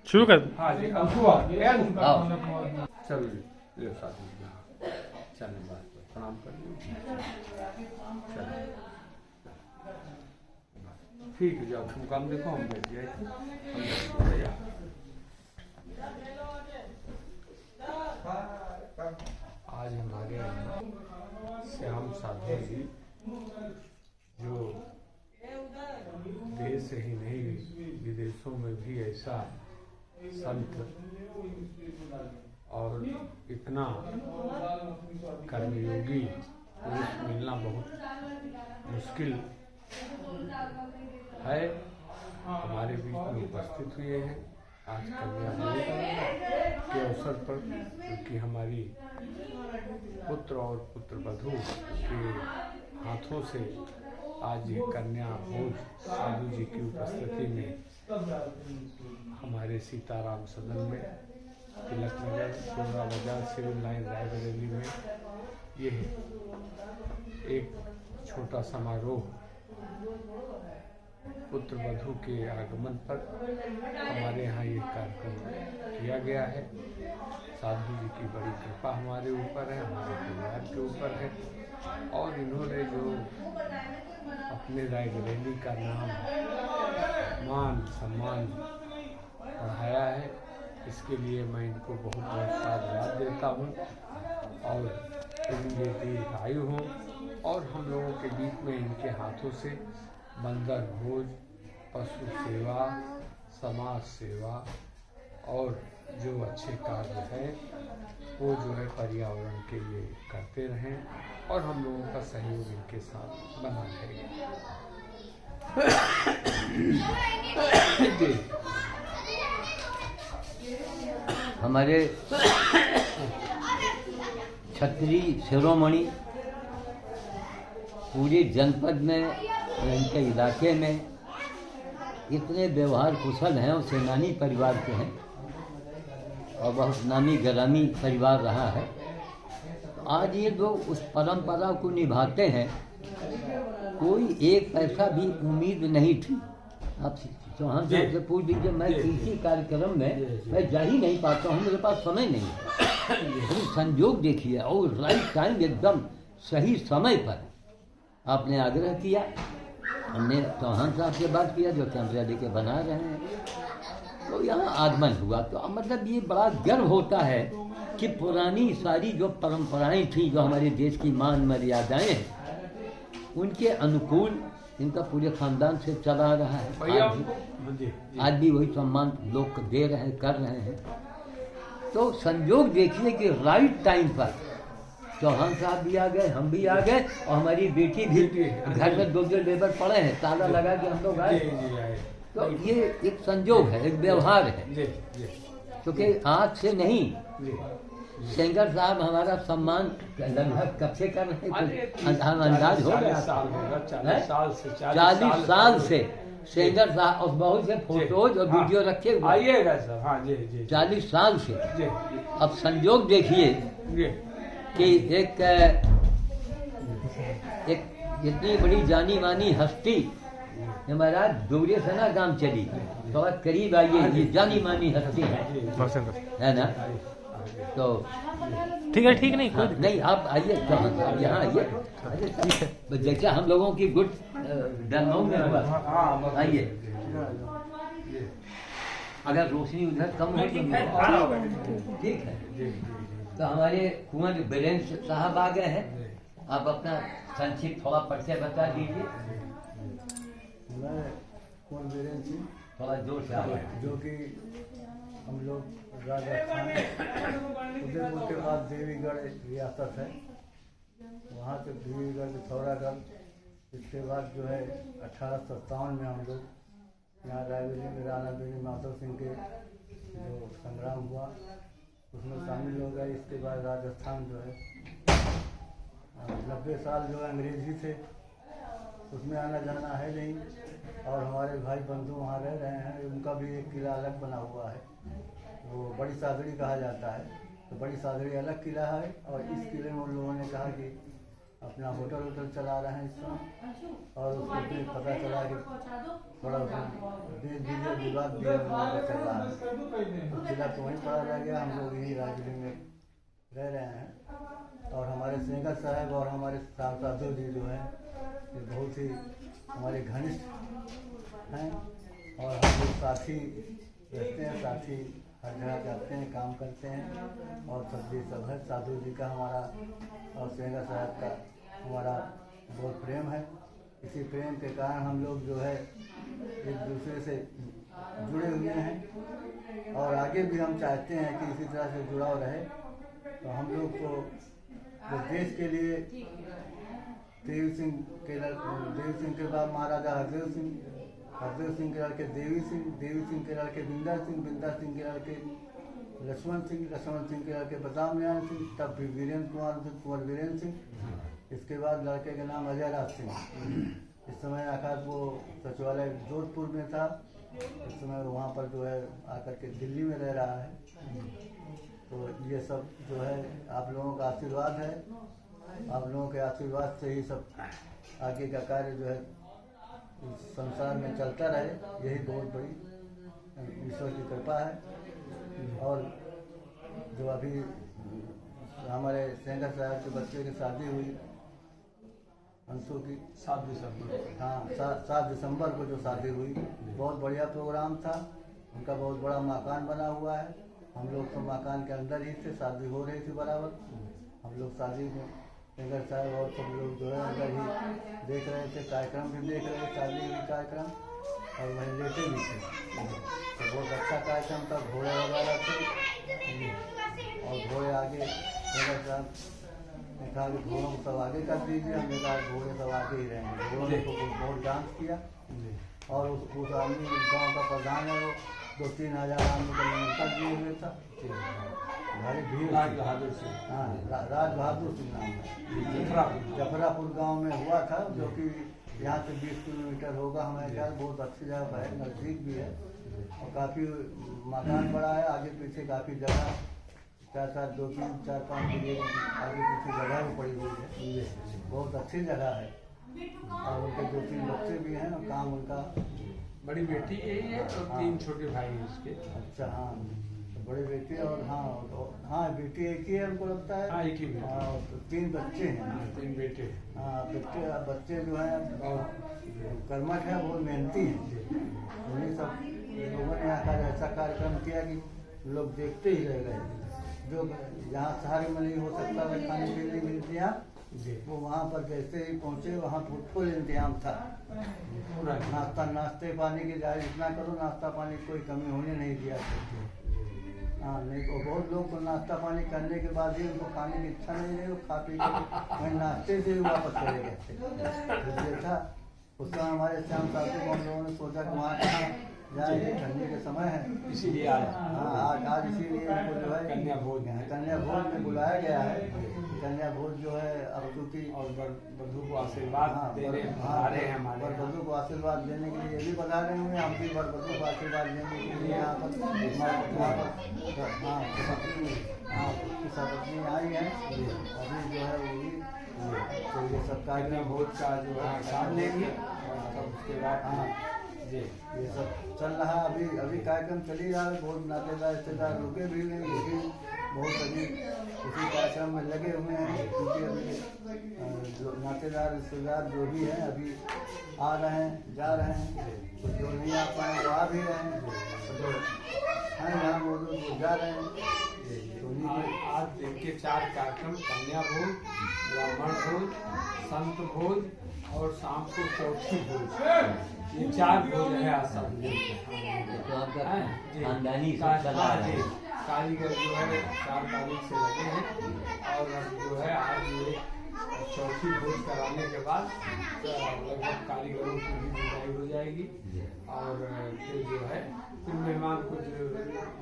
शुरू कर। हाँ जी अब चलो ये साथी चल बात प्रणाम कर ठीक है। जब तुम काम देखो हम बैठ गए आज हमारे श्याम साधु जी जो देश ही नहीं विदेशों में भी ऐसा संत और इतना कर्मयोगी पुरुष मिलना बहुत मुश्किल है। हमारे बीच में उपस्थित हुए हैं आज कन्या के अवसर पर, क्योंकि हमारी पुत्र और पुत्र वधू के हाथों से आज ये कन्या भोज साधु जी की उपस्थिति में हमारे सीताराम सदन में तिलक नगर सोना बाजार सिविल लाइन रायबरेली में ये एक छोटा समारोह पुत्र वधू के आगमन पर हमारे यहाँ ये कार्यक्रम किया गया है। साधु जी की बड़ी कृपा हमारे ऊपर है, हमारे परिवार के ऊपर है और इन्होंने जो अपने रायबरेली का नाम मान सम्मान बढ़ाया है, इसके लिए मैं इनको बहुत बहुत साधुवाद देता हूँ और इनके दीर्घायु हों और हम लोगों के बीच में इनके हाथों से बंदर भोज, पशु सेवा, समाज सेवा और जो अच्छे कार्य हैं वो जो है पर्यावरण के लिए करते रहें और हम लोगों का सहयोग इनके साथ बना रहेगा। हमारे क्षत्रिय शिरोमणि पूरे जनपद में इनके इलाके में इतने व्यवहार कुशल हैं और सेनानी परिवार के हैं और बहुत नामी ग्रामी परिवार रहा है। आज ये लोग उस परंपरा को निभाते हैं। कोई एक पैसा भी उम्मीद नहीं थी। आप चौहान साहब से पूछ लीजिए, मैं किसी कार्यक्रम में मैं जा ही नहीं पाता हूँ, मेरे पास समय नहीं है। संजोग देखिए और राइट टाइम एकदम सही समय पर आपने आग्रह किया। हमने चौहान साहब से बात किया जो कैमरा लेके बना रहे हैं, तो यहाँ आगमन हुआ। तो मतलब ये बड़ा गर्व होता है कि पुरानी सारी जो परंपराएं थी, जो हमारे देश की मान मर्यादाएं हैं, उनके अनुकूल इनका पूरे खानदान से चला रहा है। आज भी वही सम्मान लोग दे रहे हैं, कर रहे हैं। तो संजोग देखिए कि राइट टाइम पर चौहान साहब भी आ गए, हम भी आ गए और हमारी बेटी भी घर में दो लेबर पड़े हैं, ताला लगा के हम लोग आए। तो ये एक संजोग है, एक व्यवहार है, क्योंकि आज से नहीं। सेंगर साहब हमारा सम्मान लगभग कब से कर रहे हैं, अंदाज हो गया 40 साल से सेंगर साहब और बहुत से फोटोज और वीडियो रखे हुए आइएगा सर। हाँ जी जी 40 साल से। अब संजोग देखिए कि एक इतनी बड़ी जानी मानी हस्ती हमारा दूरे से ना काम चली, थोड़ा करीब आइए, ये जानी मानी हस्ती है ना। तो ठीक है, ठीक नहीं हाँ, नहीं आप आइए, यहाँ आइए। जैसे हम लोगों की गुड डनमऊ में हुआ, आइए। अगर रोशनी उधर कम हो तो ठीक है। तो हमारे कुंवर बीरेंद्र साहब आ गए हैं। आप अपना संक्षिप्त थोड़ा परिचय बता दीजिए। मैं कुंवर बीरेंद्र सिंह, थोड़ा जोर से आवाज़। जो कि हम लोग राजस्थान उदयपुर के बाद देवीगढ़ रियासत है, वहाँ से देवीगढ़ पिथौरागढ़, इसके बाद जो है 1857 में हम लोग यहाँ रायबरेली में राणा बेनी माधव सिंह के जो संग्राम हुआ उसमें शामिल हो गए। इसके बाद राजस्थान जो है 90 साल जो अंग्रेज ही थे, उसमें आना जाना है नहीं। और हमारे भाई बंधु वहाँ रह रहे हैं, उनका भी एक किला अलग बना हुआ है, वो बड़ी सादड़ी कहा जाता है। तो बड़ी सादड़ी अलग किला है और इस किले में उन लोगों ने कहा कि अपना होटल वोटल चला रहे हैं इस समय। और उसको फिर पता चला कि थोड़ा देश विजय विवाद भी हम लोगों का चल रहा है, तो जिला तो वहीं पड़ा रह गया। हम लोग यही राजगीर में रह रहे हैं। और हमारे सेंगर साहब और हमारे साधु जी जो हैं ये बहुत ही हमारे घनिष्ठ हैं और हम लोग साथी रहते हैं, साथी हर जगह जाते हैं, काम करते हैं। और सब है, साधु जी का हमारा और सेंगर साहब का हमारा बहुत प्रेम है। इसी प्रेम के कारण हम लोग जो है एक दूसरे से जुड़े हुए हैं और आगे भी हम चाहते हैं कि इसी तरह से जुड़ाव रहे। तो हम लोग को तो देश के लिए देवी सिंह के बाद महाराजा हरदेव सिंह के लड़के देवी सिंह के लड़के बिंदा सिंह के लड़के लक्ष्मण सिंह के लड़के बदाम नारायण सिंह, तब भी कुंवर वीरेंद्र सिंह। इसके बाद लड़के का नाम अजय राज सिंह। इस समय आकाश वो सचिवालय जोधपुर में था, इस समय वहाँ पर जो है आकर के दिल्ली में रह रहा है। तो ये सब जो है आप लोगों का आशीर्वाद है, आप लोगों के आशीर्वाद से ही सब आगे का कार्य जो है संसार में चलता रहे, यही बहुत बड़ी ईश्वर की कृपा है। और जो अभी हमारे सेंगर साहब के बच्चे की शादी हुई अंशु की 7 दिसंबर, हाँ 7 दिसंबर को जो शादी हुई, बहुत बढ़िया प्रोग्राम था। उनका बहुत बड़ा मकान बना हुआ है, हम लोग तो मकान के अंदर ही थे, शादी हो रही थी बराबर। हम लोग शादी में सेंगर साहब और सब लोग जो है अंदर ही देख रहे थे, कार्यक्रम भी देख रहे थे, शादी भी कार्यक्रम, और वहीं लेटे भी थे। तो बहुत अच्छा कार्यक्रम था, घोड़े वगैरह थे और घोड़े आगे सेंगर साहब ने कहा कि घोड़ों को सब आगे कर दीजिए। हमने कहा घोड़े सब आगे ही रहेंगे। घोड़ों ने तो बहुत डांस किया और उस आदमी गाँव का प्रधान है, वो 2-3 हज़ार आदमी का निमंत्रण दिए हुए था। भारी भीड़, राज बहादुर सिंह, हाँ राज बहादुर सिंह नाम है। जफरापुर गांव में हुआ था, जो कि यहाँ से 20 किलोमीटर होगा हमारे ख्याल। बहुत अच्छी जगह है, नज़दीक भी है और काफ़ी मकान बड़ा है, आगे पीछे काफ़ी जगह 2-3 4-5 किलो आगे पीछे जगह भी पड़ी हुई है। बहुत अच्छी जगह है और उनके 2-3 बच्चे भी हैं और काम उनका बड़ी बेटी यही है और 3 छोटे भाई हैं उसके। अच्छा, हाँ तो बड़ी बेटी और हाँ बेटी एक ही है हमको लगता है। हाँ, एक ही बेटी। हाँ तो 3 बच्चे हैं। 3 बेटे। हाँ बच्चे जो हैं और कर्मठ है, बहुत मेहनती हैं। उन्हीं सब लोगों ने आकर ऐसा कार्यक्रम किया कि लोग देखते ही रह गए। जो यहाँ शहर में नहीं हो सकता था खाने पीने का इंतजाम, वो वहाँ पर जैसे ही पहुँचे वहाँ फुल इंतजाम था। नाश्ते पानी की जाए इतना करो, नाश्ता पानी कोई कमी होने नहीं दिया करते। हाँ नहीं तो बहुत लोग तो नाश्ता पानी करने के बाद ही उनको खाने की इच्छा नहीं रही, वो खा पी के वहीं नाश्ते से ही वापस चले गए थे। ये था उसका हमारे श्याम साथी को हम लोगों ने सोचा कि वहाँ कहाँ जाएंगे, ठंडी के समय है, इसीलिए आया। हाँ आज इसीलिए इनको जो है कन्या भोज में बुलाया गया है। कन्या भोज जो है अब चूँकि और बधू को आशीर्वाद देने आ रहे हैं हमारे। बधू को आशीर्वाद देने के लिए ये भी बता रहे हुए, हम भी बधू को आशीर्वाद देने के लिए यहाँ पर सपत्नी आई है अभी जो है वो भी। तो ये सब कन्या भोज का जो है हिसाब लेंगे और उसके बाद हाँ ये सब चल रहा है। अभी कार्यक्रम चल ही रहा है, बहुत नातेदार रिश्तेदार रुके भी नहीं, लेकिन बहुत अभी उसी कार्यक्रम में लगे हुए हैं। क्योंकि अभी जो नातेदार रिश्तेदार जो भी हैं अभी आ रहे हैं, जा रहे हैं, तो जो नहीं आ पाए वो आ भी रहे हैं, जो हैं यहाँ मौजूद वो जा रहे हैं। तो आज दिन के 4 कार्यक्रम, कन्या भोज, ब्राह्मण भोज, संत भोज और शाम को चौथी भोज, ये 4 भोज है आज सब। तो आपका खानदानी कारीगर जो है 4 तारीख से लगे हैं और जो है आज ये चौथी भोज कराने के बाद लगभग कारीगरों की भी विदाई हो जाएगी और फिर जो है फिर मेहमान कुछ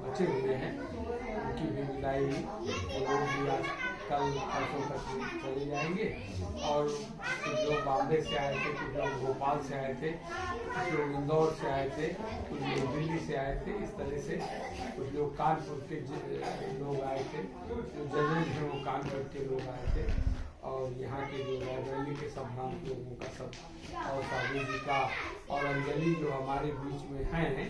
बचे हुए हैं उनकी भी विदाई लोग भी आज कल परसों तक चले जाएंगे। और कुछ लोग बॉम्बे से आए थे, कुछ लोग भोपाल से आए थे, कुछ लोग इंदौर से आए थे, कुछ लोग दिल्ली से आए थे। इस तरह से कुछ लोग कानपुर के लोग आए थे, जो जजेज हैं वो कानपुर के लोग आए थे। और यहाँ के जो लाइब्रेरी के सब नाम लोगों का सब और साधु जी का और अंजलि जो हमारे बीच में हैं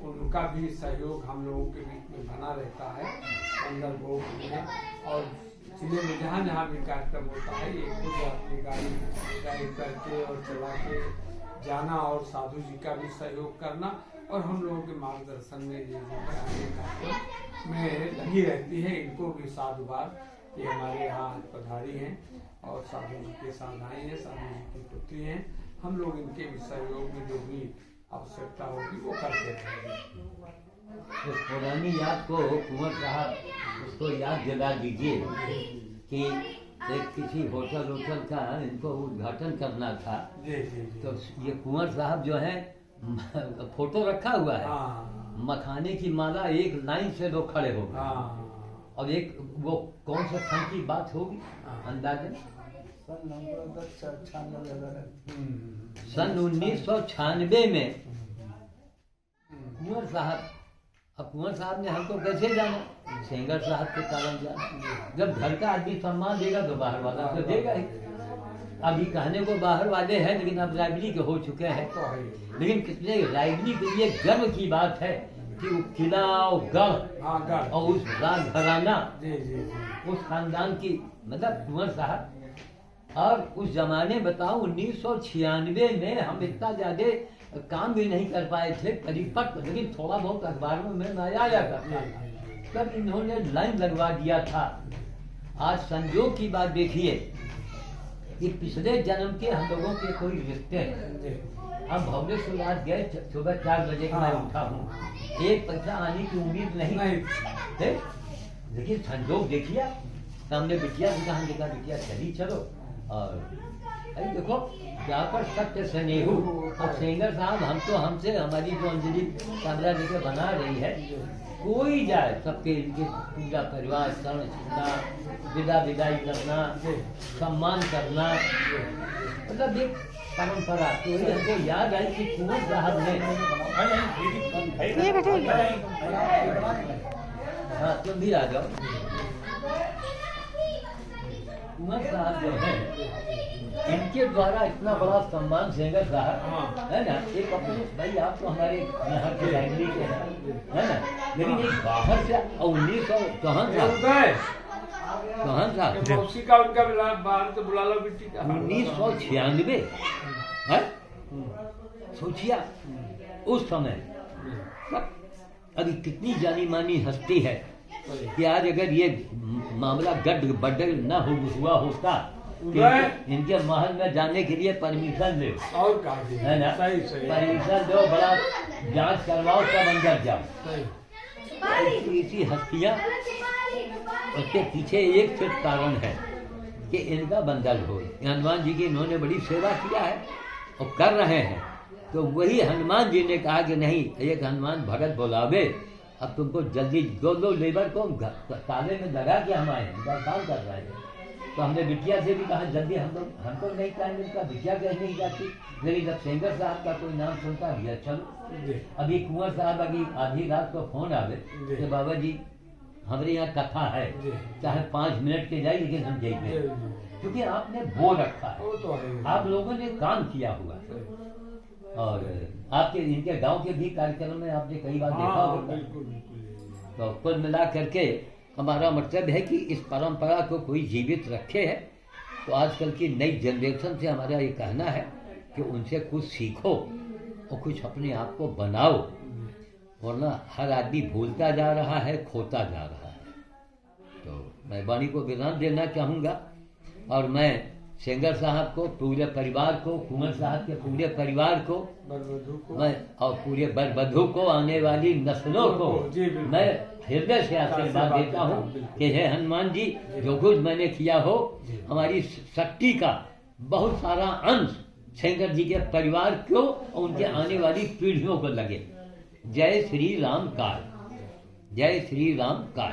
उनका भी सहयोग हम लोगों के बीच में बना रहता है अंदर बोर्ड में। और जिले में जहाँ जहाँ भी कार्यक्रम होता है ये खुद अपनी गाड़ी करके और चला के जाना और साधु जी का भी सहयोग करना और हम लोगों के मार्गदर्शन में ये जो है आगे कार्यक्रम में लगी रहती है। इनको भी साधुवाद, ये हमारे यहाँ पधारी हैं और साधु जी के साथ आए हैं, साधु जी की पुत्री हैं। हम लोग इनके भी सहयोग में जो भी आवश्यकता होगी वो करते रहेंगे। तो पुरानी याद को कुंवर साहब उसको याद दिला दीजिए कि एक किसी होटल का इनको उद्घाटन करना था। जी जी जी। तो ये कुंवर साहब जो है फोटो रखा हुआ है, हाँ मखाने की माला एक लाइन से लोग खड़े हो गए। हाँ। और एक वो कौन से सन की बात होगी अंदाजन? सन 1996 में कुंवर साहब, अब कुंवर साहब ने हमको कैसे जाना? सेंगर साहब के कारण जाना। जब घर का आदमी सम्मान देगा तो बाहर वाला तो देगा ही। अभी कहने को बाहर वाले हैं लेकिन अब रायबली के हो चुके हैं। लेकिन कितने रायबली के लिए गर्व की बात है कि वो किला और गढ़ और उस राज घराना उस खानदान की, मतलब कुंवर साहब। और उस जमाने बताओ 1996 में हम इतना ज्यादा काम भी नहीं कर पाए थे परिपक्व, लेकिन थोड़ा बहुत अखबारों में आया करता था। तब इन्होंने लाइन लगवा दिया था। आज संजोग की बात देखिए कि पिछले जन्म के हम लोगों के कोई रिश्ते हैं। हम भुवनेश्वर आज गए सुबह 4 बजे का मैं उठा हूँ, एक पैसा आने की उम्मीद नहीं है। लेकिन संजोग देखिए, सामने बिटिया से कहा, देखा बिटिया चली चलो। और अरे देखो यहाँ पर सत्य स्नेहू और सेंगर साहब हम तो हमसे हमारी जो अंजलि कैमरा लेके बना रही है, कोई जाए सबके इनके पूरा परिवार शरण छूना, विदाई करना, सम्मान करना, मतलब एक परंपरा। तो ये हमको याद आई कि कुंवर साहब ने, हाँ तुम भी आ जाओ। कुंवर साहब जो है इनके द्वारा इतना बड़ा सम्मान सेंगर साहब है ना। एक अपने भाई आप तो हमारे यहाँ के लाइब्रेरी के है ना, लेकिन एक बाहर से 1996 है, सोचिया उस समय अभी कितनी जानी मानी हस्ती है कि आज अगर ये मामला गड़बड़ न हुआ होता इनके महल में जाने के लिए परमिशन ले और है ना, परमिशन दो, बड़ा जांच करवाओ, सब अंदर जाओ। इसी हस्तियाँ, उसके पीछे एक सिर्फ कारण है कि इनका बंदर हो। हनुमान जी की इन्होंने बड़ी सेवा किया है और कर रहे हैं। तो वही हनुमान जी ने कहा कि नहीं, एक हनुमान भगत बुलावे, अब तुमको जल्दी दो लेबर को ताले में लगा के हम आए, उनका काम कर रहे हैं। तो हमने बिटिया से भी कहा जल्दी, हमको नहीं टाइम मिलता, बिटिया कहीं नहीं जाती। लेकिन जब सेंगर साहब का कोई नाम सुनता भैया चलो। अभी कुंवर साहब अभी आधी रात को फोन आवे कि बाबा जी हमारे यहाँ कथा है, चाहे 5 मिनट के जाए लेकिन हम जाएंगे, क्योंकि आपने वो रखा है, आप लोगों ने काम किया हुआ। और आपके इनके गांव के भी कार्यक्रम में आपने कई बार देखा होगा। तो कुल मिला करके हमारा मतलब है कि इस परंपरा को कोई जीवित रखे है। तो आजकल की नई जनरेशन से हमारा ये कहना है कि उनसे कुछ सीखो और कुछ अपने आप को बनाओ, वरना हर आदमी भूलता जा रहा है, खोता जा रहा है। तो मैं वाणी को विराम देना चाहूँगा और मैं सेंगर साहब को, पूरे परिवार को, कुंवर साहब के पूरे परिवार को, मैं और पूरे बरबधू को, आने वाली नस्लों को मैं हृदय से आशीर्वाद देता हूँ कि हे हनुमान जी, जो कुछ मैंने किया हो, हमारी शक्ति का बहुत सारा अंश सेंगर जी के परिवार को और उनके आने वाली पीढ़ियों को लगे। जय श्री राम काल, जय श्री राम काल।